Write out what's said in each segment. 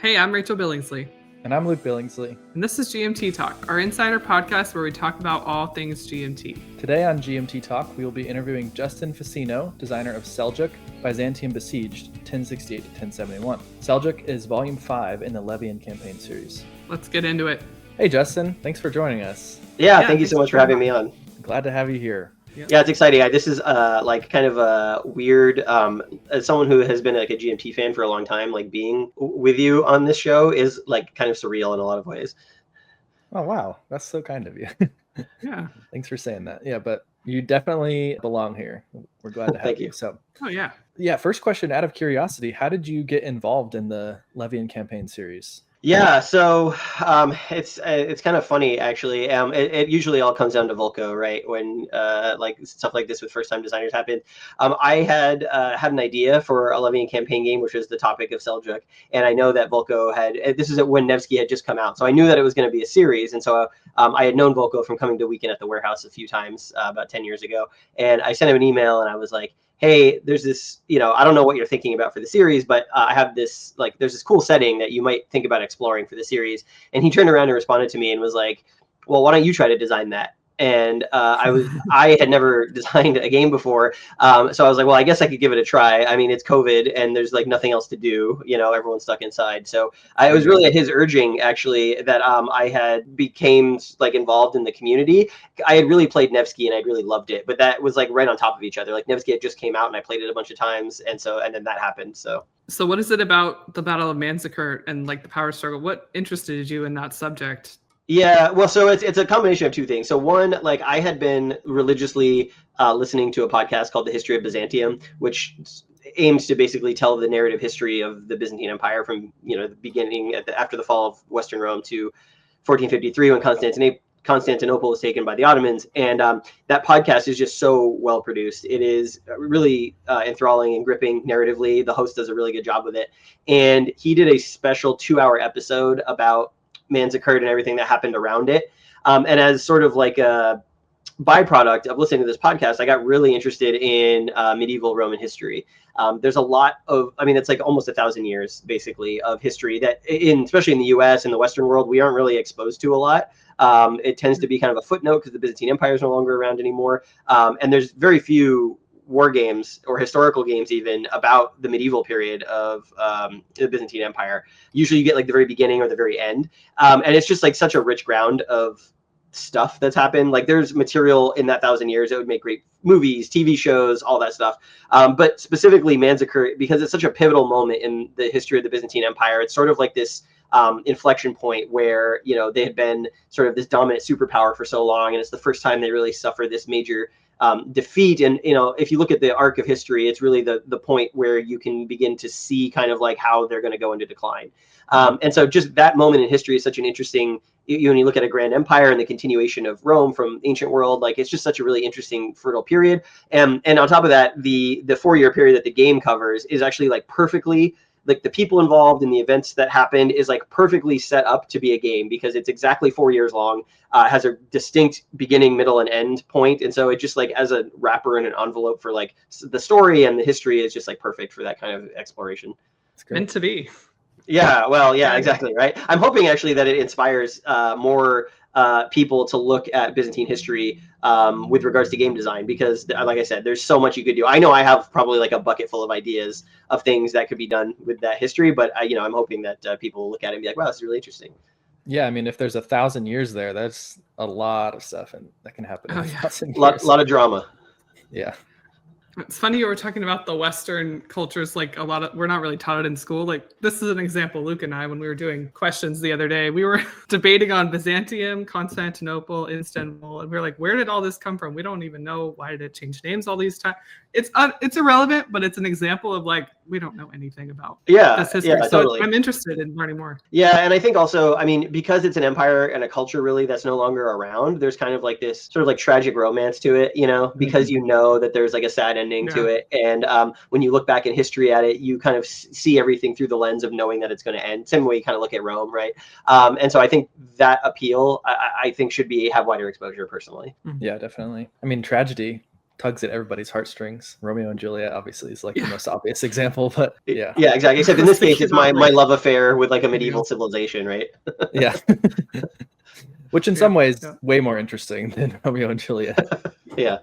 Hey, I'm Rachel Billingsley. And I'm Luke Billingsley. And this is GMT Talk, our insider podcast where we talk about all things GMT. Today on GMT Talk, we will be interviewing Justin Fassino, designer of Seljuk, Byzantium Besieged, 1068 to 1071. Seljuk is volume 5 in the Levy Campaign series. Let's get into it. Hey, Justin. Thanks for joining us. Yeah, thank you so much for having me on. Glad to have you here. Yep. Yeah, it's exciting. This is like kind of a weird, as someone who has been like a GMT fan for a long time, like being with you on this show is like kind of surreal in a lot of ways. Oh, wow. That's so kind of you. Yeah. Thanks for saying that. Yeah, but you definitely belong here. We're glad to have Thank you. you. So, Yeah. first question, out of curiosity, how did you get involved in the Levy Campaign series? Yeah, so it's kind of funny actually. It usually all comes down to Volko, right? When like stuff like this with first-time designers happen. I had an idea for a Levy Campaign game, which was the topic of Seljuk, and I know that Volko had. This is when Nevsky had just come out, so I knew that it was going to be a series, and so I had known Volko from coming to Weekend at the Warehouse a few times about 10 years ago, and I sent him an email, and I was like, hey, there's this, I don't know what you're thinking about for the series, but I have this, like, there's this cool setting that you might think about exploring for the series. And he turned around and responded to me and was like, well, why don't you try to design that? And I had never designed a game before. So I was like, well, I guess I could give it a try. I mean, it's COVID and there's like nothing else to do, everyone's stuck inside. So it was really at his urging actually that I had became like involved in the community. I had really played Nevsky and I'd really loved it, but that was like right on top of each other. Like Nevsky had just came out and I played it a bunch of times. And then that happened. So what is it about the Battle of Manzikert and like the power struggle? What interested you in that subject? Yeah, well, so it's a combination of two things. So one, like I had been religiously listening to a podcast called The History of Byzantium, which aims to basically tell the narrative history of the Byzantine Empire from, the beginning after the fall of Western Rome to 1453 when Constantinople was taken by the Ottomans. And that podcast is just so well produced. It is really enthralling and gripping narratively. The host does a really good job with it. And he did a special 2-hour episode about Manzikert and everything that happened around it. And as sort of like a byproduct of listening to this podcast, I got really interested in medieval Roman history. There's a lot of, it's like almost 1,000 years basically of history that especially in the US and the Western world, we aren't really exposed to a lot. It tends to be kind of a footnote because the Byzantine Empire is no longer around anymore. And there's very few war games or historical games even about the medieval period of the Byzantine Empire. Usually you get like the very beginning or the very end. And it's just like such a rich ground of stuff that's happened. Like there's material in that 1,000 years that would make great movies, TV shows, all that stuff. But specifically Manzikert, because it's such a pivotal moment in the history of the Byzantine Empire, it's sort of like this inflection point where, they had been sort of this dominant superpower for so long. And it's the first time they really suffer this major defeat. And, if you look at the arc of history, it's really the point where you can begin to see kind of like how they're going to go into decline. And so just that moment in history is such an interesting, when you look at a grand empire and the continuation of Rome from ancient world, like it's just such a really interesting fertile period. And on top of that, the 4-year period that the game covers is actually like perfectly, like the people involved in the events that happened is like perfectly set up to be a game because it's exactly 4 years long, has a distinct beginning, middle, and end point. And so it just like as a wrapper and an envelope for like the story and the history is just like perfect for that kind of exploration. It's great. Meant to be. Yeah, well, yeah, exactly, right? I'm hoping actually that it inspires more people to look at Byzantine history with regards to game design because, like I said, there's so much you could do. I know I have probably like a bucket full of ideas of things that could be done with that history, but I'm hoping that people will look at it and be like, wow, this is really interesting. Yeah, if there's 1,000 years there, that's a lot of stuff and that can happen in 1,000 years. A lot of drama. Yeah. It's funny you were talking about the Western cultures, like we're not really taught it in school. Like this is an example, Luke and I, when we were doing questions the other day, we were debating on Byzantium, Constantinople, Istanbul, and we were like, where did all this come from? We don't even know. Why did it change names all these times? It's irrelevant, but it's an example of like, we don't know anything about this history. Yeah, so totally. I'm interested in learning more. Yeah, and I think also, because it's an empire and a culture really that's no longer around, there's kind of like this sort of like tragic romance to it, because that there's like a sad ending to it. And when you look back in history at it, you kind of see everything through the lens of knowing that it's going to end. Same way you kind of look at Rome, right? And so I think that appeal, I think should have wider exposure personally. Yeah, definitely. Tragedy tugs at everybody's heartstrings. Romeo and Juliet obviously is like the most obvious example, but yeah. Yeah, exactly. Except in this case, it's my Like- love affair with like a medieval civilization, right? Yeah. Which in some ways way more interesting than Romeo and Juliet. Yeah.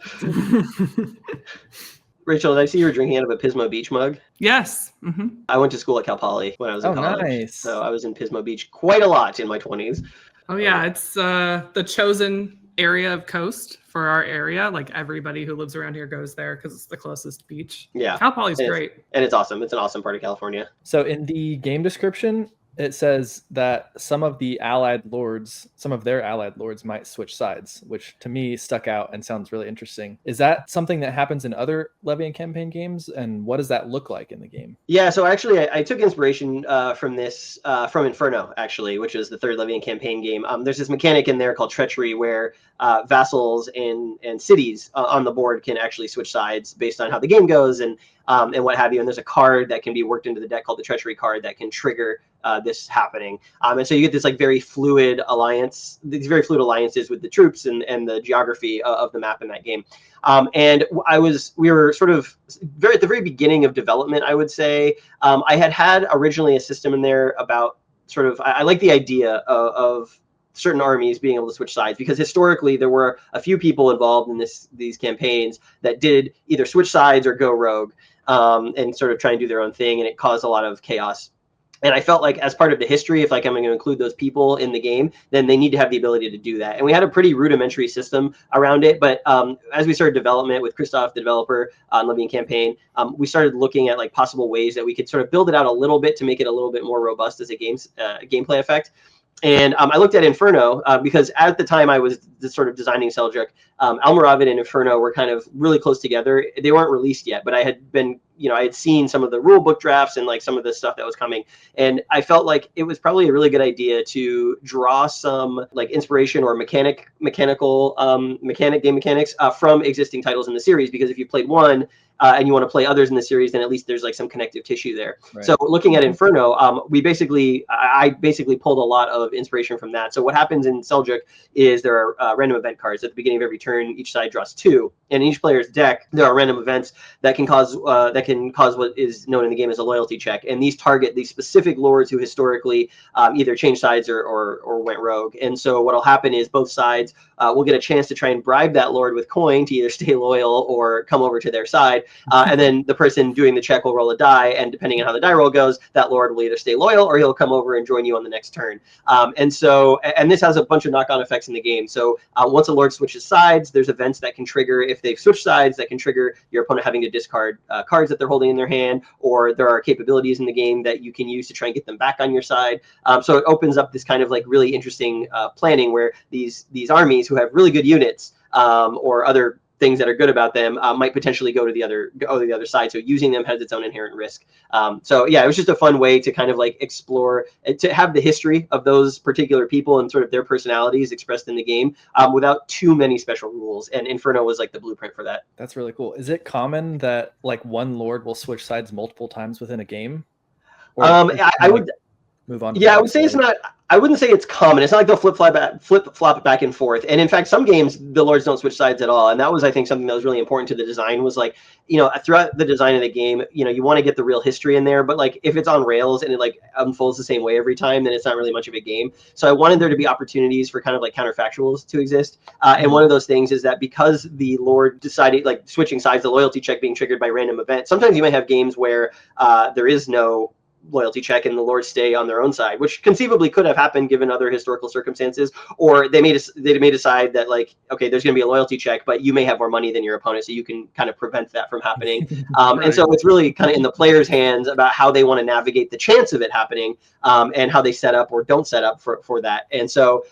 Rachel, did I see you were drinking out of a Pismo Beach mug? Yes. I went to school at Cal Poly when I was in college. Nice. So I was in Pismo Beach quite a lot in my 20s. Oh yeah, it's the chosen area of coast for our area. Like everybody who lives around here goes there because it's the closest beach. Yeah. Cal Poly's great. And it's awesome. It's an awesome part of California. So in the game description, it says that some of their allied lords might switch sides, which to me stuck out and sounds really interesting. Is that something that happens in other Levy Campaign games? And what does that look like in the game? Yeah, so actually I took inspiration from this, from Inferno, actually, which is the third Levy Campaign game. There's this mechanic in there called treachery where vassals and cities on the board can actually switch sides based on how the game goes and what have you. And there's a card that can be worked into the deck called the treachery card that can trigger this happening. And so you get this like very fluid alliance, these very fluid alliances with the troops and the geography of the map in that game. And we were sort of at the very beginning of development, I would say. I had originally a system in there about sort of, I like the idea of certain armies being able to switch sides, because historically there were a few people involved in these campaigns that did either switch sides or go rogue and sort of try and do their own thing, and it caused a lot of chaos. And I felt like as part of the history, if like I'm going to include those people in the game, then they need to have the ability to do that. And we had a pretty rudimentary system around it. But as we started development with Christoph, the developer on Levy Campaign, we started looking at like possible ways that we could sort of build it out a little bit to make it a little bit more robust as a gameplay effect. And I looked at Inferno because at the time I was sort of designing Seljuk, Almoravid and Inferno were kind of really close together. They weren't released yet, but I had been, I had seen some of the rule book drafts and like some of the stuff that was coming. And I felt like it was probably a really good idea to draw some like inspiration or game mechanics from existing titles in the series. Because if you played one, and you want to play others in the series, then at least there's like some connective tissue there. Right. So looking at Inferno, I basically pulled a lot of inspiration from that. So what happens in Seljuk is there are random event cards at the beginning of every turn. Each side draws 2, and in each player's deck there are random events that can cause what is known in the game as a loyalty check. And these target these specific lords who historically either changed sides or went rogue. And so what'll happen is both sides will get a chance to try and bribe that lord with coin to either stay loyal or come over to their side. And then the person doing the check will roll a die, and depending on how the die roll goes, that lord will either stay loyal or he'll come over and join you on the next turn. And this has a bunch of knock-on effects in the game. So once a lord switches sides, there's events that can trigger, if they've switched sides, that can trigger your opponent having to discard cards that they're holding in their hand, or there are capabilities in the game that you can use to try and get them back on your side. So it opens up this kind of like really interesting planning where these armies who have really good units or other things that are good about them might potentially go to the other side. So using them has its own inherent risk. So yeah, it was just a fun way to kind of like explore, to have the history of those particular people and sort of their personalities expressed in the game without too many special rules. And Inferno was like the blueprint for that. That's really cool. Is it common that like one lord will switch sides multiple times within a game? Or I would move on. Yeah, I would say it's not. I wouldn't say it's common. It's not like they'll flip flop back and forth. And in fact, some games the lords don't switch sides at all. And that was, I think, something that was really important to the design. Was like, throughout the design of the game, you want to get the real history in there. But like, if it's on rails and it like unfolds the same way every time, then it's not really much of a game. So I wanted there to be opportunities for kind of like counterfactuals to exist. And one of those things is that because the lord decided like switching sides, the loyalty check being triggered by random event. Sometimes you might have games where there is no loyalty check and the lords stay on their own side, which conceivably could have happened given other historical circumstances. Or they may decide that like, okay, there's going to be a loyalty check, but you may have more money than your opponent, so you can kind of prevent that from happening. Right. And so it's really kind of in the player's hands about how they want to navigate the chance of it happening, and how they set up or don't set up for that. And so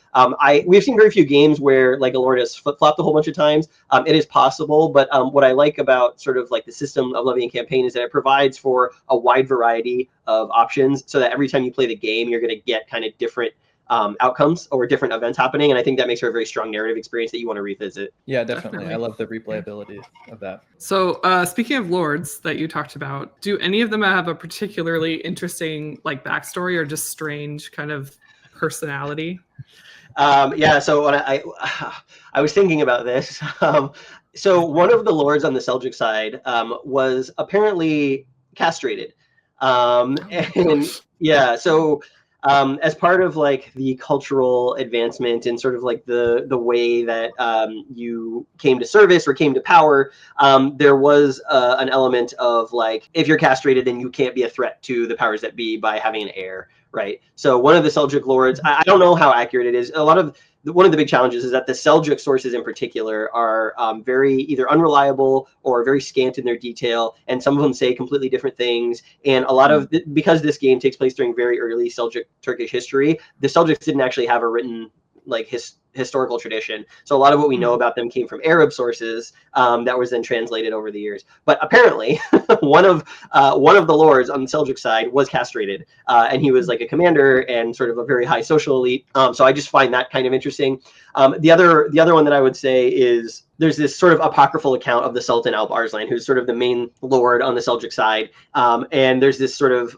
we've seen very few games where like a lord has flip-flopped a whole bunch of times. It is possible, but what I like about sort of like the system of Levy Campaign is that it provides for a wide variety of options, so that every time you play the game, you're going to get kind of different outcomes or different events happening. And I think that makes for a very strong narrative experience that you want to revisit. Yeah, definitely. I love the replayability of that. So speaking of lords that you talked about, do any of them have a particularly interesting like backstory or just strange kind of personality? Yeah, so when I was thinking about this, So one of the lords on the Seljuk side was apparently castrated. And yeah, so as part of like the cultural advancement and sort of like the way that you came to service or came to power, there was an element of like, if you're castrated, then you can't be a threat to the powers that be by having an heir, right? So one of the Seljuk lords, I don't know how accurate it is. One of the big challenges is that the Seljuk sources in particular are very either unreliable or very scant in their detail, and some of them say completely different things. And a lot of because this game takes place during very early Seljuk Turkish history, the Seljuks didn't actually have a written like historical tradition. So a lot of what we know about them came from Arab sources that was then translated over the years. But apparently, one of the lords on the Seljuk side was castrated, and he was like a commander and sort of a very high social elite. So I just find that kind of interesting. The other one that I would say is there's this sort of apocryphal account of the Sultan Alp Arslan, who's sort of the main lord on the Seljuk side. And there's this sort of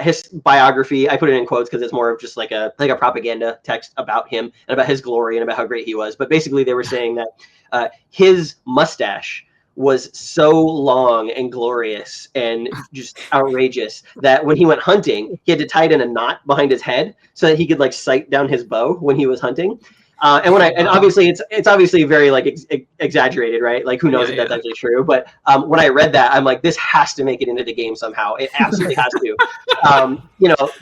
his biography. I put it in quotes because it's more of just like a propaganda text about him and about his glory and about how great he was. But basically, they were saying that his mustache was so long and glorious and just outrageous that when he went hunting, he had to tie it in a knot behind his head so that he could like sight down his bow when he was hunting. And obviously it's obviously very like exaggerated, right? Like who knows if that's actually true? But when I read that, I'm like, this has to make it into the game somehow. It absolutely has to.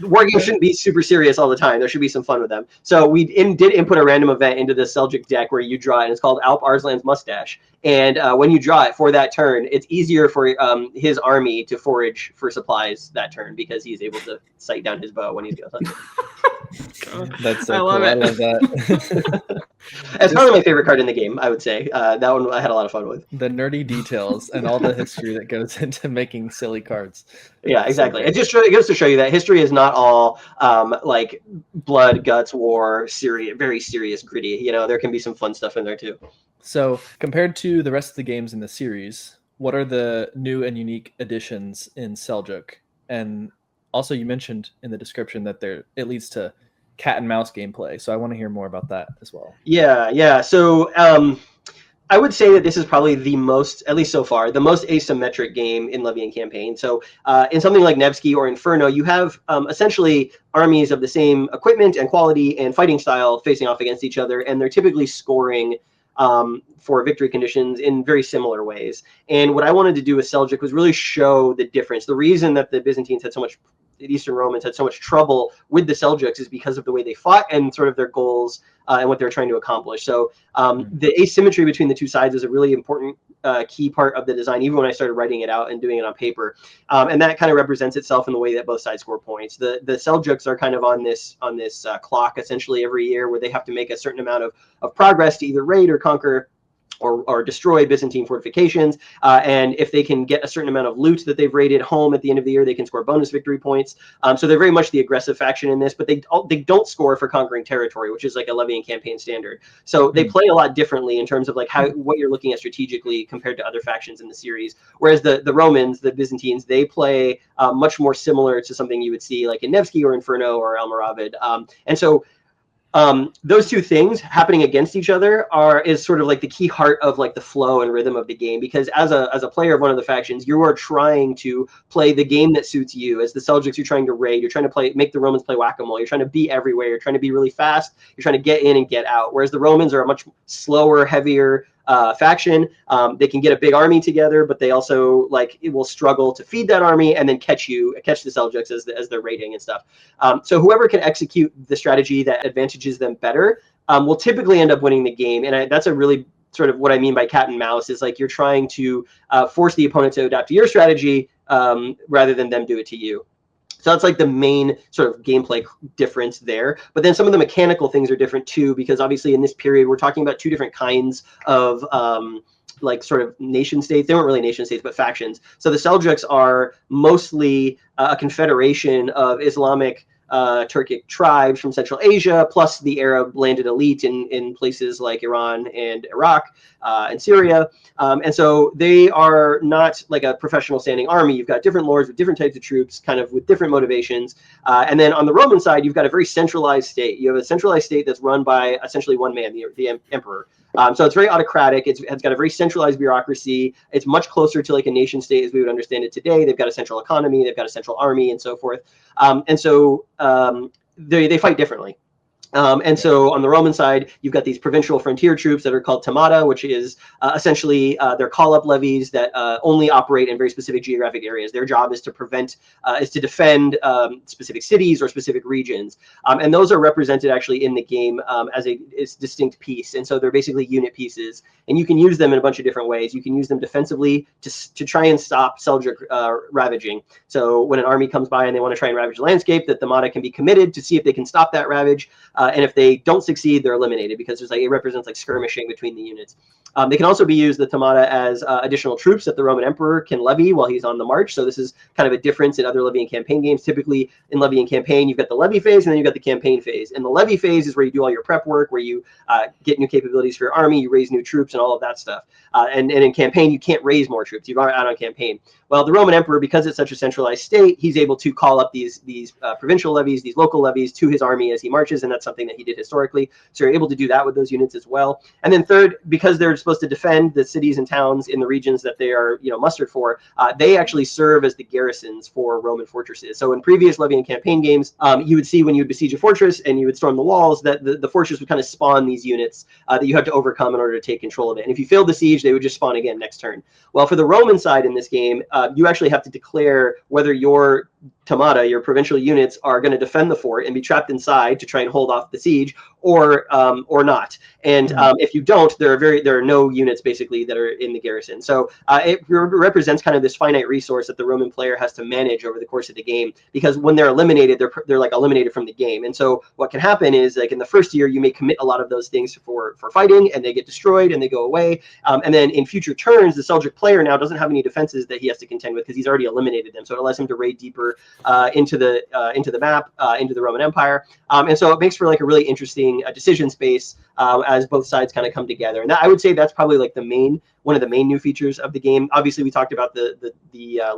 War games shouldn't be super serious all the time. There should be some fun with them. So we did input a random event into the Seljuk deck where you draw it, and it's called Alp Arslan's Mustache. And when you draw it for that turn, it's easier for his army to forage for supplies that turn because he's able to sight down his bow when he's going hunting. That's so cool. I love that. It's probably my favorite card in the game, I would say. That one I had a lot of fun with. The nerdy details and all the history that goes into making silly cards. Yeah, exactly. It goes to show you that history is not all like blood, guts, war, very serious, gritty. There can be some fun stuff in there too. So compared to the rest of the games in the series, what are the new and unique additions in Seljuk? And also you mentioned in the description that it leads to cat and mouse gameplay. So I want to hear more about that as well. Yeah. So I would say that this is probably the most, at least so far, the most asymmetric game in Levy Campaign. So in something like Nevsky or Inferno, you have essentially armies of the same equipment and quality and fighting style facing off against each other, and they're typically scoring for victory conditions in very similar ways. And what I wanted to do with Seljuk was really show the difference. The reason that the Eastern Romans had so much trouble with the Seljuks is because of the way they fought and sort of their goals and what they're trying to accomplish. So the asymmetry between the two sides is a really important key part of the design, even when I started writing it out and doing it on paper. And that kind of represents itself in the way that both sides score points. The Seljuks are kind of on this clock essentially every year where they have to make a certain amount of progress to either raid or conquer or destroy Byzantine fortifications. And if they can get a certain amount of loot that they've raided home at the end of the year, they can score bonus victory points. So they're very much the aggressive faction in this, but they don't score for conquering territory, which is like a Levy Campaign standard. So they play a lot differently in terms of like what you're looking at strategically compared to other factions in the series. Whereas the Romans, the Byzantines, they play much more similar to something you would see like in Nevsky or Inferno or Almoravid. And so those two things happening against each other is sort of like the key heart of like the flow and rhythm of the game, because as a player of one of the factions, you are trying to play the game that suits you. As the Seljuks, you're trying to raid, you're trying to make the Romans play whack-a-mole, you're trying to be everywhere, you're trying to be really fast, you're trying to get in and get out. Whereas the Romans are a much slower, heavier faction. They can get a big army together, but they also it will struggle to feed that army and then catch the Seljuks as they're raiding and stuff. So whoever can execute the strategy that advantages them better will typically end up winning the game. And that's a really sort of what I mean by cat and mouse, is like you're trying to force the opponent to adapt to your strategy rather than them do it to you. So that's like the main sort of gameplay difference there. But then some of the mechanical things are different too, because obviously in this period, we're talking about two different kinds of sort of nation states. They weren't really nation states, but factions. So the Seljuks are mostly a confederation of Islamic Turkic tribes from Central Asia, plus the Arab landed elite in places like Iran and Iraq and Syria. And so they are not like a professional standing army. You've got different lords with different types of troops, kind of with different motivations. And then on the Roman side, you've got a very centralized state. You have a centralized state that's run by essentially one man, the emperor. So it's very autocratic. It's got a very centralized bureaucracy. It's much closer to like a nation state as we would understand it today. They've got a central economy, they've got a central army, and so forth. They fight differently. And so on the Roman side, you've got these provincial frontier troops that are called tamata, which is essentially their call-up levies that only operate in very specific geographic areas. Their job is to defend specific cities or specific regions. And those are represented actually in the game as a distinct piece. And so they're basically unit pieces. And you can use them in a bunch of different ways. You can use them defensively to try and stop Seljuk ravaging. So when an army comes by and they want to try and ravage the landscape, the tamata can be committed to see if they can stop that ravage. And if they don't succeed, they're eliminated because it represents like skirmishing between the units. They can also be used, the tamata, as additional troops that the Roman emperor can levy while he's on the march. So this is kind of a difference in other Levian campaign games. Typically in Levian campaign, you've got the levy phase and then you've got the campaign phase. And the levy phase is where you do all your prep work, where you get new capabilities for your army, you raise new troops and all of that stuff. And in campaign, you can't raise more troops. You're out on campaign. Well, the Roman emperor, because it's such a centralized state, he's able to call up these provincial levies, these local levies to his army as he marches, and that's something that he did historically. So you're able to do that with those units as well. And then third, because they're supposed to defend the cities and towns in the regions that they are, mustered for, they actually serve as the garrisons for Roman fortresses. So in previous Levian campaign games, you would see when you would besiege a fortress and you would storm the walls that the fortress would kind of spawn these units that you had to overcome in order to take control of it. And if you failed the siege, they would just spawn again next turn. Well, for the Roman side in this game, you actually have to declare whether your tamata, your provincial units, are going to defend the fort and be trapped inside to try and hold off the siege, or not. And if you don't, there are no units basically that are in the garrison. So it represents kind of this finite resource that the Roman player has to manage over the course of the game, because when they're eliminated, they're like eliminated from the game. And so what can happen is, like in the first year, you may commit a lot of those things for fighting, and they get destroyed and they go away. And then in future turns, the Seljuk player now doesn't have any defenses that he has to contend with because he's already eliminated them. So it allows him to raid deeper into the map, into the Roman Empire. And so it makes for like a really interesting decision space as both sides kind of come together. And I would say that's probably like one of the main new features of the game. Obviously, we talked about the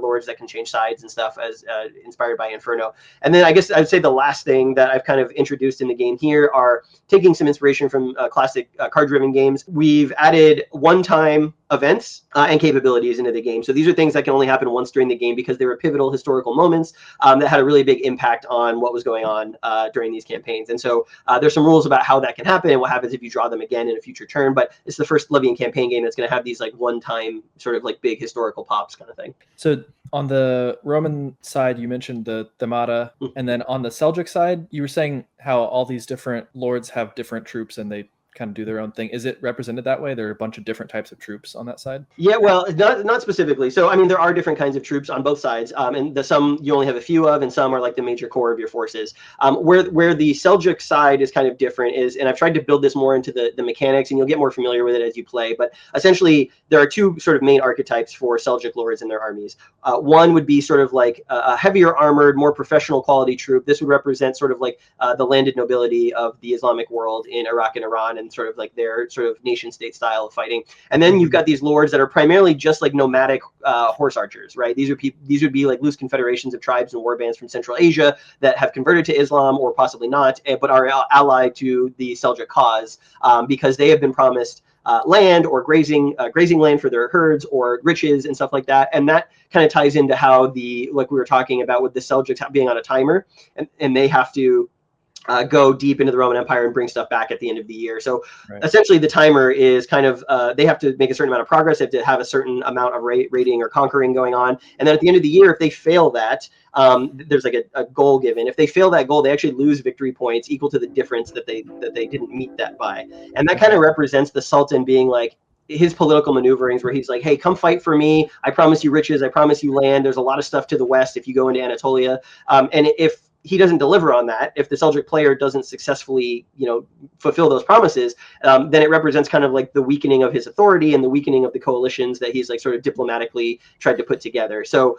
lords that can change sides and stuff as inspired by Inferno. And then I guess I'd say the last thing that I've kind of introduced in the game here are taking some inspiration from classic card-driven games. We've added one-time events and capabilities into the game. So these are things that can only happen once during the game because they were pivotal historical moments that had a really big impact on what was going on during these campaigns. And so there's some rules about how that can happen and what happens if you draw them again in a future turn. But it's the first Levian campaign game that's going to have these like one-time sort of like big historical pops kind of thing. So on the Roman side, you mentioned the tamata, and then on the Seljuk side, you were saying how all these different lords have different troops and they kind of do their own thing. Is it represented that way? There are a bunch of different types of troops on that side? Yeah, well, not specifically. So, I mean, there are different kinds of troops on both sides, and some you only have a few of, and some are like the major core of your forces. Where the Seljuk side is kind of different is, and I've tried to build this more into the mechanics, and you'll get more familiar with it as you play, but essentially there are two sort of main archetypes for Seljuk lords and their armies. One would be sort of like a heavier armored, more professional quality troop. This would represent sort of like the landed nobility of the Islamic world in Iraq and Iran, and sort of like their sort of nation state style of fighting. And then you've got these lords that are primarily just like nomadic horse archers, right? These would be like loose confederations of tribes and warbands from Central Asia that have converted to Islam or possibly not, but are allied to the Seljuk cause because they have been promised land or grazing land for their herds or riches and stuff like that. And that kind of ties into how like we were talking about with the Seljuks being on a timer, and they have to go deep into the Roman Empire and bring stuff back at the end of the year. So essentially the timer is kind of, they have to make a certain amount of progress. They have to have a certain amount of raiding or conquering going on. And then at the end of the year, if they fail that, there's like a goal given. If they fail that goal, they actually lose victory points equal to the difference that they didn't meet that by. And that kind of represents the Sultan being like, his political maneuverings where he's like, hey, come fight for me. I promise you riches. I promise you land. There's a lot of stuff to the west if you go into Anatolia. And if he doesn't deliver on that, if the Seljuk player doesn't successfully, fulfill those promises, then it represents kind of like the weakening of his authority and the weakening of the coalitions that he's like sort of diplomatically tried to put together. So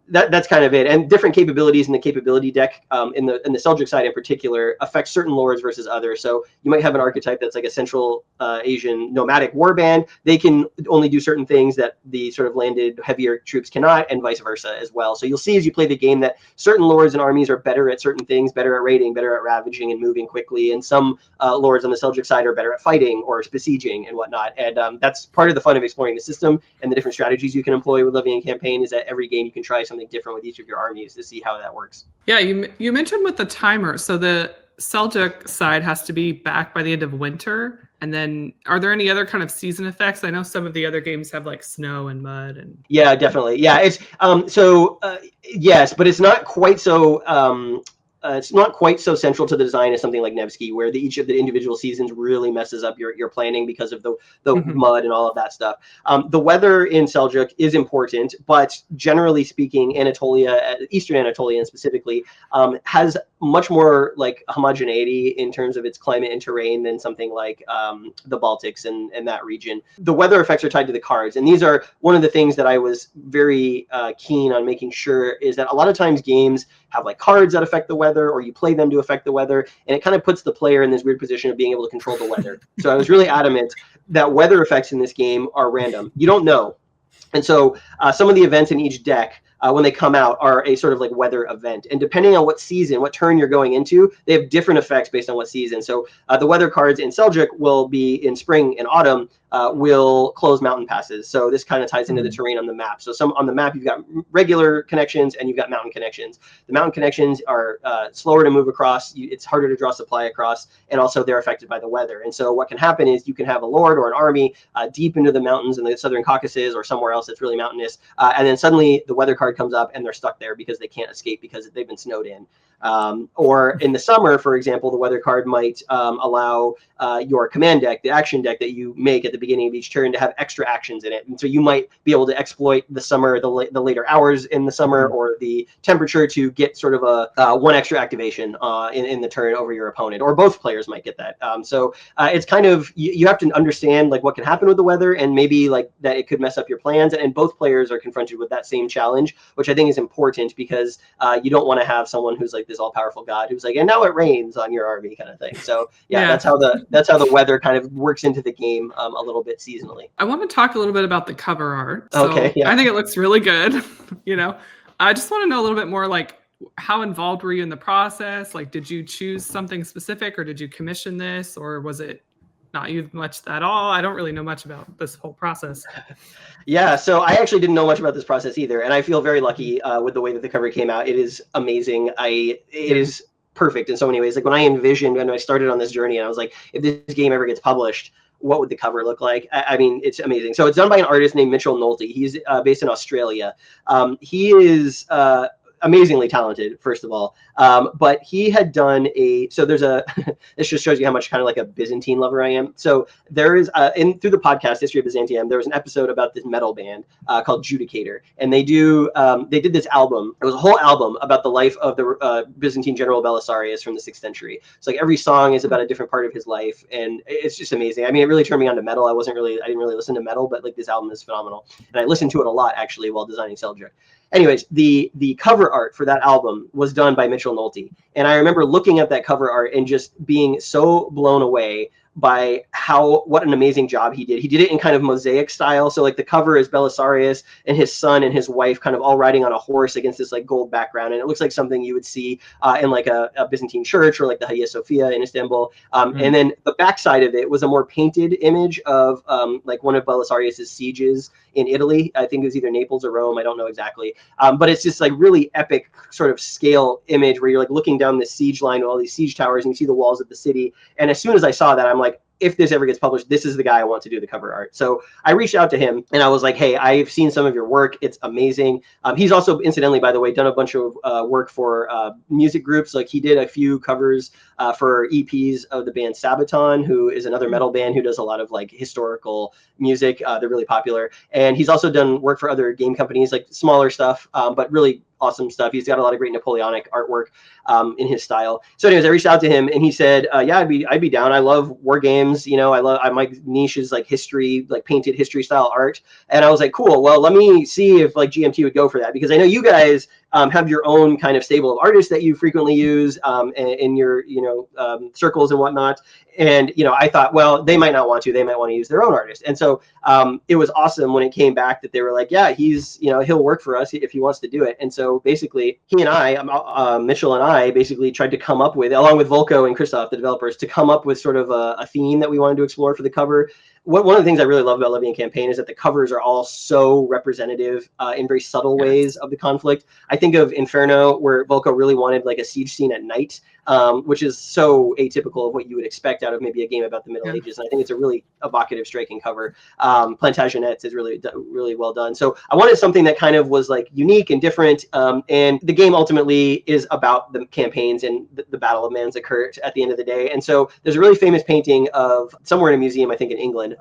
that's kind of it. And different capabilities in the capability deck in the Seljuk side in particular affect certain lords versus others. So you might have an archetype that's like a Central Asian nomadic warband. They can only do certain things that the sort of landed heavier troops cannot, and vice versa as well. So you'll see as you play the game that certain lords and armies are better at certain things, better at raiding, better at ravaging and moving quickly, and some lords on the Seljuk side are better at fighting or besieging and whatnot. And that's part of the fun of exploring the system and the different strategies you can employ with Levy Campaign, is that every game you can try something different with each of your armies to see how that works. Yeah, you mentioned with the timer, so the Seljuk side has to be back by the end of winter. And then are there any other kind of season effects? I know some of the other games have like snow and mud and Yeah, definitely. Yeah, it's yes, but it's not quite so central to the design as something like Nevsky, where each of the individual seasons really messes up your planning because of the mud and all of that stuff. The weather in Seljuk is important, but generally speaking, Anatolia, Eastern Anatolia specifically, has much more like homogeneity in terms of its climate and terrain than something like the Baltics and that region. The weather effects are tied to the cards, and these are one of the things that I was very keen on making sure is that a lot of times games have like cards that affect the weather, or you play them to affect the weather, and it kind of puts the player in this weird position of being able to control the weather. So I was really adamant that weather effects in this game are random. You don't know. And so some of the events in each deck, when they come out, are a sort of like weather event. And depending on what season, what turn you're going into, they have different effects based on what season. So the weather cards in Seljuk will be in spring and autumn, will close mountain passes. So this kind of ties into the terrain on the map. So on the map, you've got regular connections and you've got mountain connections. The mountain connections are slower to move across. It's harder to draw supply across, and also they're affected by the weather. And so what can happen is you can have a lord or an army deep into the mountains in the Southern Caucasus or somewhere else that's really mountainous, and then suddenly the weather card comes up and they're stuck there because they can't escape because they've been snowed in. Or in the summer, for example, the weather card might allow your command deck, the action deck that you make at the beginning of each turn, to have extra actions in it. And so you might be able to exploit the summer, the later hours in the summer, or the temperature to get sort of a one extra activation in the turn over your opponent, or both players might get that. So it's kind of, you have to understand like what can happen with the weather, and maybe like that it could mess up your plans. And both players are confronted with that same challenge, which I think is important, because you don't want to have someone who's like this all-powerful god who's like, and now it rains on your army kind of thing. So yeah. that's how the weather kind of works into the game a little bit seasonally. I want to talk a little bit about the cover art. So okay, yeah. I think it looks really good. I just want to know a little bit more, like, how involved were you in the process? Like, did you choose something specific, or did you commission this, or was it not you much at all? I don't really know much about this whole process. Yeah, so I actually didn't know much about this process either, and I feel very lucky with the way that the cover came out. It is amazing. It is perfect in so many ways. Like when I envisioned, when I started on this journey, and I was like, if this game ever gets published, what would the cover look like? I mean, it's amazing. So it's done by an artist named Mitchell Nolte. He's based in Australia. He is amazingly talented, first of all. But he had done so there's this just shows you how much kind of like a Byzantine lover I am. So there is, through the podcast, History of Byzantium, there was an episode about this metal band called Judicator. And they did this album. It was a whole album about the life of the Byzantine general Belisarius from the 6th century. So like every song is about a different part of his life. And it's just amazing. I mean, it really turned me on to metal. I didn't really listen to metal, but like this album is phenomenal. And I listened to it a lot actually while designing Seljuk. Anyways, the cover art for that album was done by Mitchell Nolte. And I remember looking at that cover art and just being so blown away by what an amazing job he did. He did it in kind of mosaic style. So like the cover is Belisarius and his son and his wife kind of all riding on a horse against this like gold background. And it looks like something you would see in like a Byzantine church, or like the Hagia Sophia in Istanbul. And then the backside of it was a more painted image of like one of Belisarius's sieges in Italy. I think it was either Naples or Rome. I don't know exactly. But it's just like really epic sort of scale image where you're like looking down this siege line with all these siege towers, and you see the walls of the city. And as soon as I saw that, I'm like, if this ever gets published, this is the guy I want to do the cover art. So I reached out to him and I was like, hey, I've seen some of your work. It's amazing. He's also, incidentally, by the way, done a bunch of work for music groups. Like he did a few covers for EPs of the band Sabaton, who is another metal band who does a lot of like historical music. They're really popular. And he's also done work for other game companies, like smaller stuff, but really awesome stuff. He's got a lot of great Napoleonic artwork in his style. So anyways, I reached out to him and he said, yeah, I'd be down. I love war games. You know, my niche is like history, like painted history style art. And I was like, cool. Well, let me see if like GMT would go for that, because I know you guys have your own kind of stable of artists that you frequently use in your, circles and whatnot. And, I thought, well, they might not want to, they might want to use their own artist. And so it was awesome when it came back that they were like, yeah, he'll work for us if he wants to do it. And so basically he and I, Mitchell and I basically tried to come up with, along with Volko and Christoph, the developers, to come up with sort of a theme that we wanted to explore for the cover. One of the things I really love about Levy Campaign is that the covers are all so representative in very subtle ways of the conflict. I think of Inferno, where Volko really wanted like a siege scene at night, which is so atypical of what you would expect out of maybe a game about the Middle Ages. And I think it's a really evocative, striking cover. Plantagenets is really, really well done. So I wanted something that kind of was like unique and different. And the game ultimately is about the campaigns and the Battle of Manzikert at the end of the day. And so there's a really famous painting of somewhere in a museum, I think in England,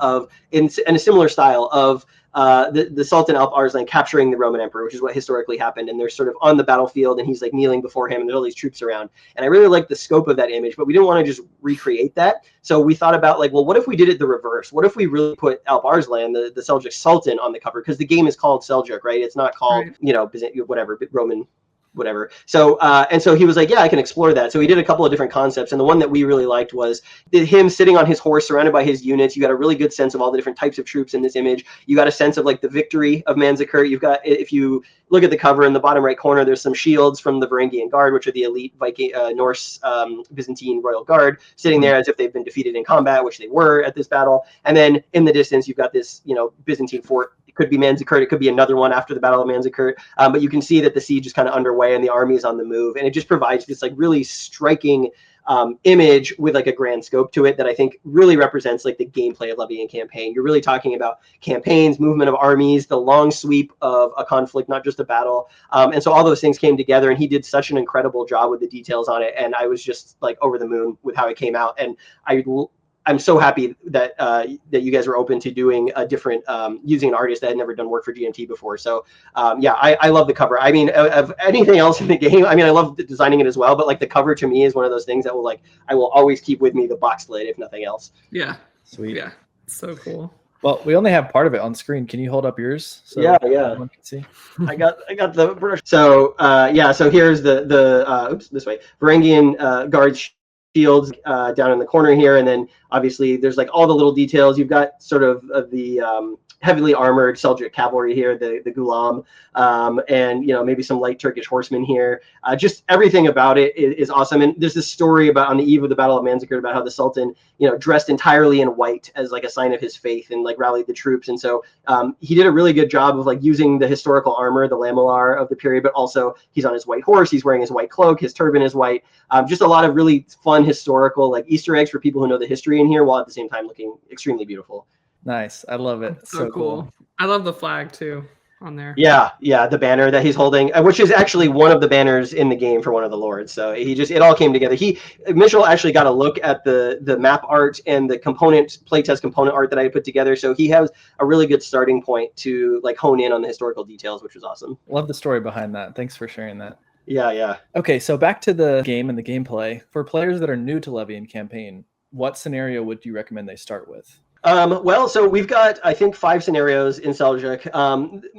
in a similar style of the Sultan Alp Arslan capturing the Roman emperor, which is what historically happened. And they're sort of on the battlefield and he's like kneeling before him and there's all these troops around. And I really like the scope of that image, but we didn't want to just recreate that. So we thought about like, well, what if we did it the reverse? What if we really put Alp Arslan, the Seljuk Sultan, on the cover? Because the game is called Seljuk, right? It's not called, whatever, Roman whatever. So and so he was like, yeah, I can explore that. So he did a couple of different concepts, and the one that we really liked was him sitting on his horse surrounded by his units. You got a really good sense of all the different types of troops in this image. You got a sense of like the victory of Manzikert. You've got, if you look at the cover in the bottom right corner, there's some shields from the Varangian Guard, which are the elite Viking Norse Byzantine royal guard, sitting there as if they've been defeated in combat, which they were at this battle. And then in the distance, you've got this Byzantine fort. It could be Manzikert. It could be another one after the Battle of Manzikert. But you can see that the siege is kind of underway and the army is on the move. And it just provides this like really striking image with like a grand scope to it that I think really represents like the gameplay of Levy Campaign. You're really talking about campaigns, movement of armies, the long sweep of a conflict, not just a battle. And so all those things came together, and he did such an incredible job with the details on it. And I was just like over the moon with how it came out. And I'm so happy that that you guys were open to doing a different, using an artist that had never done work for GMT before. So yeah, I love the cover. I mean, of anything else in the game, I mean, I love designing it as well, but like the cover to me is one of those things that will I will always keep with me, the box lid, if nothing else. Yeah. Sweet. Yeah. So cool. Well, we only have part of it on screen. Can you hold up yours? So yeah. Everyone can see. I got the brush. So yeah, so here's the oops, this way. Varangian guards shields down in the corner here, and then obviously there's like all the little details. You've got sort of the heavily armored Seljuk cavalry here, the Gulam, and maybe some light Turkish horsemen here. Just everything about it is awesome. And there's this story about on the eve of the Battle of Manzikert about how the Sultan, dressed entirely in white as like a sign of his faith and like rallied the troops. And so he did a really good job of like using the historical armor, the lamellar of the period, but also he's on his white horse, he's wearing his white cloak, his turban is white. Just a lot of really fun historical like Easter eggs for people who know the history in here, while at the same time looking extremely beautiful. Nice. I love it. So cool. I love the flag too on there. Yeah, the banner that he's holding, which is actually one of the banners in the game for one of the lords. So it all came together. Mitchell actually got a look at the map art and the playtest component art that I put together. So he has a really good starting point to like hone in on the historical details, which was awesome. Love the story behind that. Thanks for sharing that. Yeah. Okay, so back to the game and the gameplay. For players that are new to Levy Campaign, what scenario would you recommend they start with? Well, so we've got, I think, 5 scenarios in Seljuk.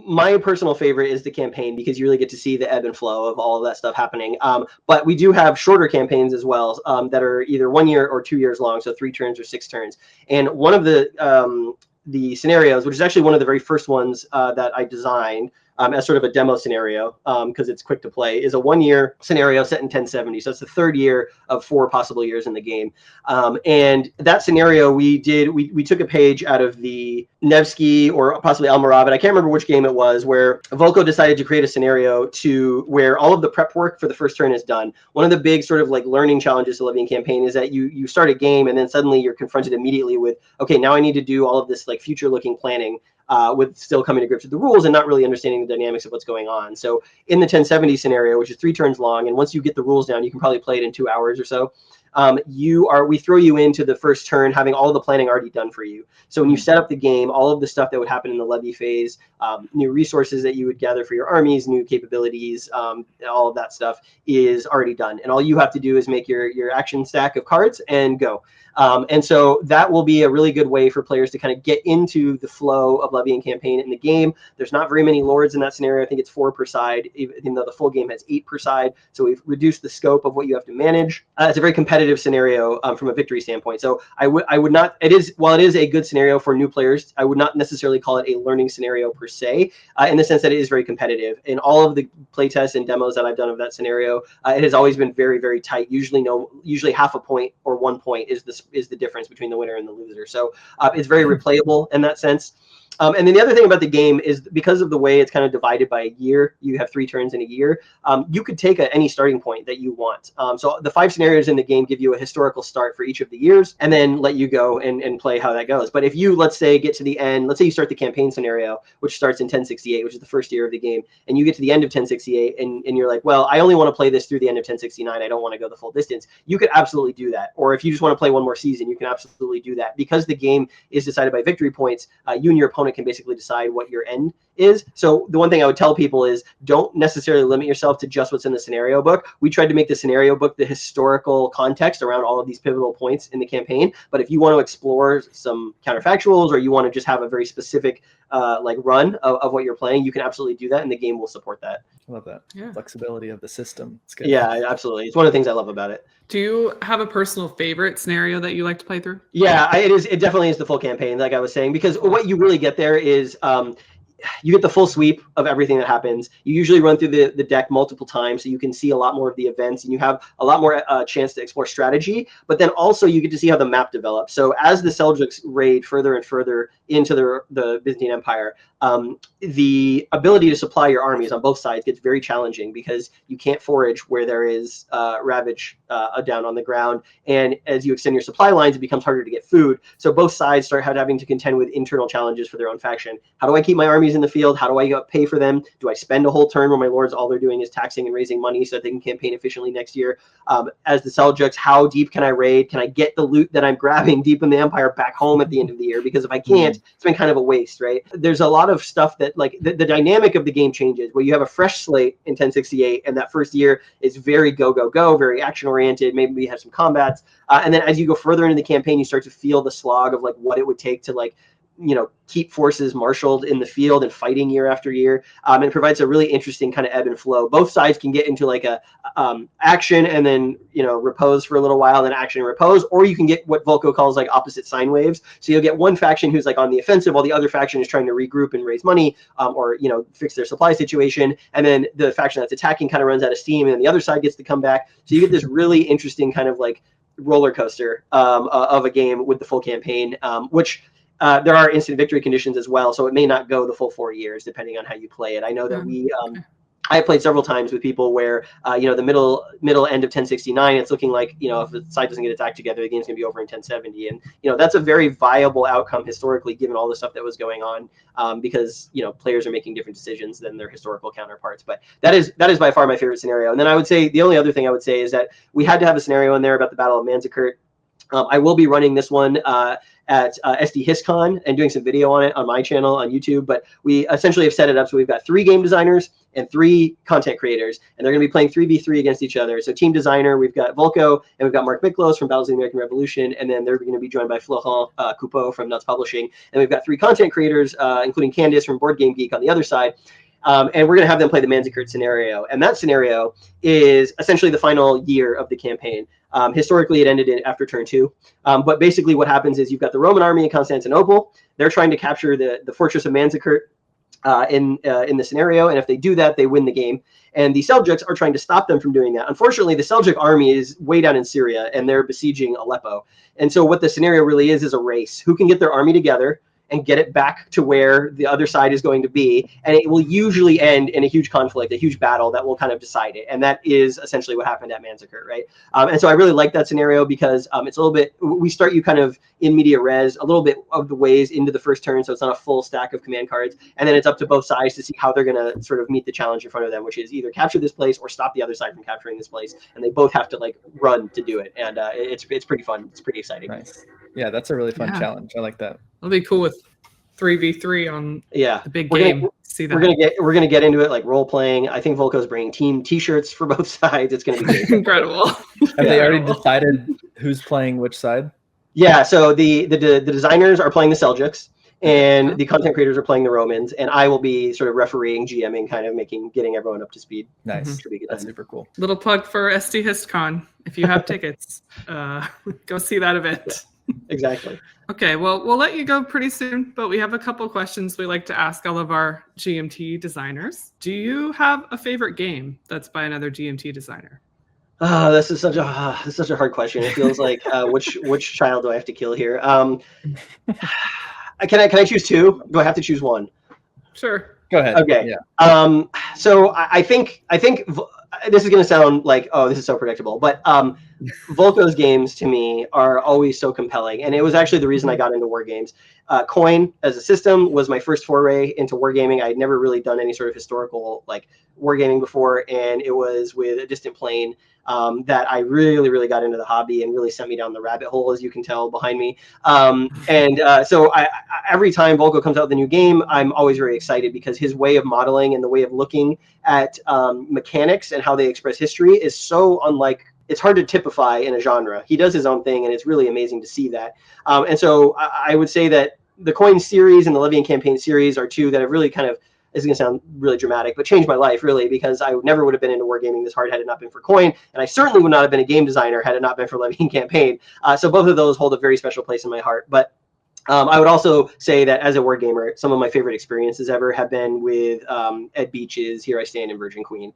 My personal favorite is the campaign because you really get to see the ebb and flow of all of that stuff happening. But we do have shorter campaigns as well that are either 1 year or 2 years long, so 3 turns or 6 turns. And one of the scenarios, which is actually one of the very first ones that I designed, as sort of a demo scenario, because it's quick to play, is a 1 year scenario set in 1070. So it's the 3rd year of 4 possible years in the game. And that scenario we took a page out of the Nevsky or possibly Almoravid, I can't remember which game it was, where Volko decided to create a scenario to where all of the prep work for the first turn is done. One of the big sort of like learning challenges to Levy Campaign is that you start a game and then suddenly you're confronted immediately with, okay, now I need to do all of this like future looking planning. With still coming to grips with the rules and not really understanding the dynamics of what's going on. So in the 1070 scenario, which is 3 turns long, and once you get the rules down, you can probably play it in 2 hours or so. we throw you into the first turn having all the planning already done for you. So when you set up the game, all of the stuff that would happen in the levy phase, new resources that you would gather for your armies, new capabilities, all of that stuff is already done. And all you have to do is make your action stack of cards and go. And so that will be a really good way for players to kind of get into the flow of levy and campaign in the game. There's not very many lords in that scenario. I think it's 4 per side, even though the full game has 8 per side. So we've reduced the scope of what you have to manage. It's a very competitive scenario from a victory standpoint. So I would not, while it is a good scenario for new players, I would not necessarily call it a learning scenario per se, in the sense that it is very competitive. In all of the playtests and demos that I've done of that scenario, it has always been very, very tight. Usually half a point or 1 point is the difference between the winner and the loser. So it's very replayable in that sense. And then the other thing about the game is because of the way it's kind of divided by a year, you have 3 turns in a year, you could take any starting point that you want. So the 5 scenarios in the game give you a historical start for each of the years and then let you go and play how that goes. But if you, let's say, get to the end, let's say you start the campaign scenario, which starts in 1068, which is the first year of the game, and you get to the end of 1068 and you're like, well, I only want to play this through the end of 1069. I don't want to go the full distance. You could absolutely do that. Or if you just want to play one more season, you can absolutely do that. Because the game is decided by victory points, you and your opponent can basically decide what your end is. So the one thing I would tell people is don't necessarily limit yourself to just what's in the scenario book. We tried to make the scenario book the historical context around all of these pivotal points in the campaign. But if you want to explore some counterfactuals or you want to just have a very specific run of what you're playing, you can absolutely do that, and the game will support that. I love that. Yeah. Flexibility of the system. It's good. Yeah, absolutely. It's one of the things I love about it. Do you have a personal favorite scenario that you like to play through? Yeah, it definitely is the full campaign, like I was saying, because what you really get there is you get the full sweep of everything that happens. You usually run through the deck multiple times, so you can see a lot more of the events, and you have a lot more chance to explore strategy. But then also you get to see how the map develops. So as the Seljuks raid further and further into the Byzantine Empire, the ability to supply your armies on both sides gets very challenging because you can't forage where there is ravage down on the ground. And as you extend your supply lines, it becomes harder to get food. So both sides start having to contend with internal challenges for their own faction. How do I keep my armies in the field? How do I pay for them? Do I spend a whole turn where my lords, all they're doing is taxing and raising money so that they can campaign efficiently next year? As the Seljuks, how deep can I raid? Can I get the loot that I'm grabbing deep in the empire back home at the end of the year? Because if I can't, it's been kind of a waste, right? There's a lot of stuff that like the dynamic of the game changes where you have a fresh slate in 1068, and that first year is very go, very action oriented. Maybe we have some combats. And then as you go further into the campaign, you start to feel the slog of like what it would take to keep forces marshaled in the field and fighting year after year. And it provides a really interesting kind of ebb and flow. Both sides can get into like a action and then repose for a little while, then action and repose, or you can get what Volko calls like opposite sine waves. So you'll get one faction who's like on the offensive while the other faction is trying to regroup and raise money, or fix their supply situation, and then the faction that's attacking kind of runs out of steam, and then the other side gets to come back. So you get this really interesting kind of like roller coaster of a game with the full campaign, which there are instant victory conditions as well, so it may not go the full 4 years depending on how you play it. I know that I played several times with people where the middle end of 1069, it's looking like if the side doesn't get attacked together, the game's gonna be over in 1070, and that's a very viable outcome historically given all the stuff that was going on, because players are making different decisions than their historical counterparts. But that is by far my favorite scenario. And then I would say the only other thing I would say is that we had to have a scenario in there about the Battle of Manzikert. I will be running this one at SD HistCon and doing some video on it on my channel on YouTube. But we essentially have set it up so we've got 3 game designers and 3 content creators, and they're going to be playing 3v3 against each other. So team designer, we've got Volko, and we've got Mark Miklos from Battles of the American Revolution, and then they're going to be joined by Florent Coupeau from Nuts Publishing. And we've got 3 content creators, including Candice from Board Game Geek on the other side. And we're going to have them play the Manzikert scenario. And that scenario is essentially the final year of the campaign. Historically, it ended after turn 2. But basically what happens is you've got the Roman army in Constantinople. They're trying to capture the fortress of Manzikert in the scenario. And if they do that, they win the game. And the Seljuks are trying to stop them from doing that. Unfortunately, the Seljuk army is way down in Syria, and they're besieging Aleppo. And so what the scenario really is a race. Who can get their army together and get it back to where the other side is going to be. And it will usually end in a huge conflict, a huge battle that will kind of decide it. And that is essentially what happened at Manzikert, right? And so I really like that scenario because it's a little bit, we start you kind of in media res, a little bit of the ways into the first turn. So it's not a full stack of command cards. And then it's up to both sides to see how they're going to sort of meet the challenge in front of them, which is either capture this place or stop the other side from capturing this place. And they both have to like run to do it. And it's pretty fun. It's pretty exciting. Nice. Yeah, that's a really fun challenge. I like that. It'll be cool with 3v3 on the big game. See that. We're gonna get into it like role playing. I think Volko's bringing team T-shirts for both sides. It's gonna be great. Incredible. Have they already decided who's playing which side? Yeah. So the designers are playing the Seljuks, and the content creators are playing the Romans, and I will be sort of refereeing, GMing, kind of getting everyone up to speed. Nice. That's super cool. Little plug for SD HistCon. If you have tickets, go see that event. Exactly. Okay, well, we'll let you go pretty soon, but we have a couple questions we like to ask all of our GMT designers. Do you have a favorite game that's by another GMT designer? This is such a hard question. It feels like which child do I have to kill here? Can I choose two? Do I have to choose one? Sure. Go ahead. Okay. Yeah. So I think this is going to sound like, oh, this is so predictable, but Volko's games to me are always so compelling, and it was actually the reason I got into war games. Coin as a system was my first foray into wargaming. I had never really done any sort of historical like wargaming before, and it was with A Distant Plane that I really got into the hobby and really sent me down the rabbit hole, as you can tell behind me. So every time Volko comes out with a new game, I'm always very excited because his way of modeling and the way of looking at mechanics and how they express history is so unlike. It's hard to typify in a genre. He does his own thing, and it's really amazing to see that. And so I would say that the Coin series and the Levy Campaign series are two that have really kind of, this is going to sound really dramatic, but changed my life, really, because I never would have been into wargaming this hard had it not been for Coin, and I certainly would not have been a game designer had it not been for Levy Campaign. So both of those hold a very special place in my heart. But I would also say that as a wargamer, some of my favorite experiences ever have been with Ed Beach's Here I Stand and Virgin Queen.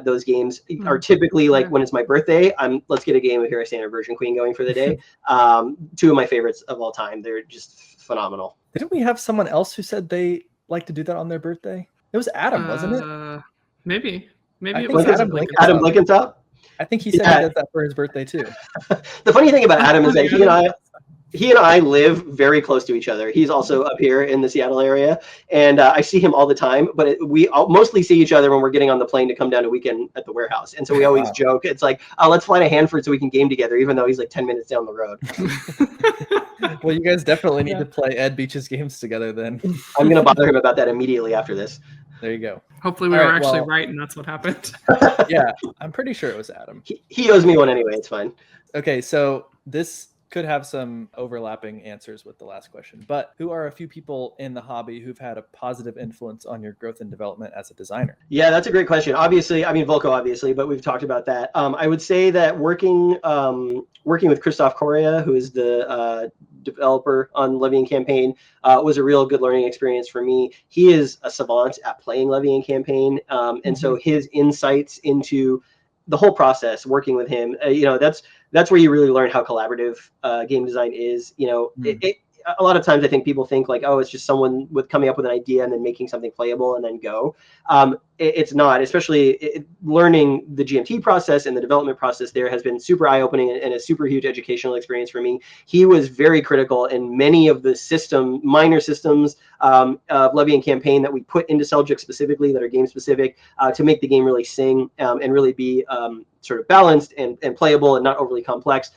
Those games are typically like when it's my birthday, let's get a game of Here I Stand and Virgin Queen going for the day. Two of my favorites of all time. They're just phenomenal. Didn't we have someone else who said they like to do that on their birthday? It was Adam, wasn't it? Maybe I it was think Adam. Adam Blickenstop? I think he said he does that for his birthday too. The funny thing about Adam is that he and I live very close to each other. He's also up here in the Seattle area, and I see him all the time. But we mostly see each other when we're getting on the plane to come down to weekend at the warehouse. And so we always joke. It's like, let's fly to Hanford so we can game together, even though he's like 10 minutes down the road. Well, you guys definitely need to play Ed Beach's games together then. I'm going to bother him about that immediately after this. There you go. Hopefully we were actually right and that's what happened. Yeah, I'm pretty sure it was Adam. He owes me one anyway. It's fine. Okay, so this could have some overlapping answers with the last question, but who are a few people in the hobby who've had a positive influence on your growth and development as a designer? Yeah, that's a great question. Obviously, I mean, Volko, obviously, but we've talked about that. I would say that working with Christoph Correa, who is the developer on Levy Campaign, was a real good learning experience for me. He is a savant at playing Levy Campaign, and so his insights into the whole process, working with him, that's where you really learn how collaborative game design is. A lot of times I think people think like, oh, it's just someone coming up with an idea and then making something playable and then go. It's not, especially learning the GMT process and the development process there has been super eye-opening and a super huge educational experience for me. He was very critical in many of the minor systems of Levy and Campaign that we put into Seljuk specifically, that are game specific, to make the game really sing and really be sort of balanced and playable and not overly complex.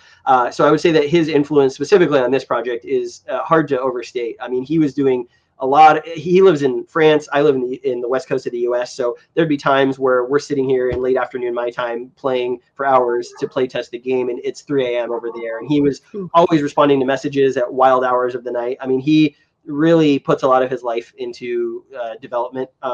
So I would say that his influence specifically on this project is hard to overstate. I mean, he was doing a lot. He lives in France. I live in the west coast of the US. So there'd be times where we're sitting here in late afternoon, my time, playing for hours to play test the game, and it's 3 a.m. over there. And he was always responding to messages at wild hours of the night. I mean, he really puts a lot of his life into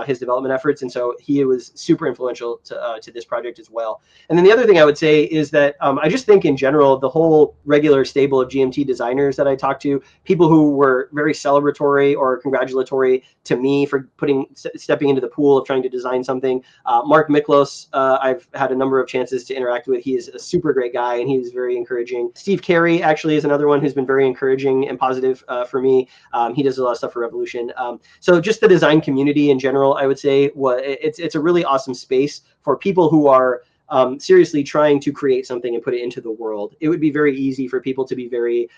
his development efforts, and so he was super influential to this project as well. And then the other thing I would say is that I just think in general, the whole regular stable of GMT designers that I talked to, people who were very celebratory or congratulatory to me for stepping into the pool of trying to design something. Mark Miklos, I've had a number of chances to interact with. He is a super great guy, and he's very encouraging. Steve Carey actually is another one who's been very encouraging and positive for me. he does a lot of stuff for Revolution. So just the design community in general, I would say, it's a really awesome space for people who are seriously trying to create something and put it into the world. It would be very easy for people to be very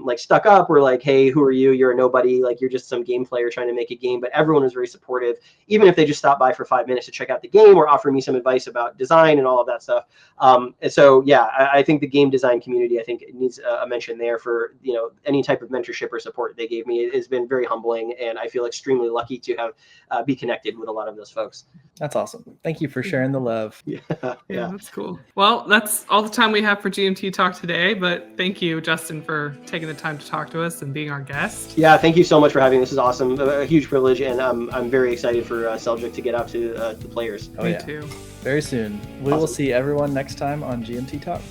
like stuck up or like, hey, who are you? You're a nobody. Like you're just some game player trying to make a game. But everyone was very supportive, even if they just stopped by for 5 minutes to check out the game or offer me some advice about design and all of that stuff. And so, yeah, I think the game design community, I think it needs a mention there for, you know, any type of mentorship or support they gave me. It has been very humbling, and I feel extremely lucky to have be connected with a lot of those folks. That's awesome. Thank you for sharing the love. Yeah, that's cool. Well, that's all the time we have for GMT Talk today, but thank you, Justin, for taking the time to talk to us and being our guest. Yeah, thank you so much for having me. This is awesome. A huge privilege, and I'm very excited for Seljuk to get out to the players. Oh, Me yeah. too. Very soon. We will see everyone next time on GMT Talk.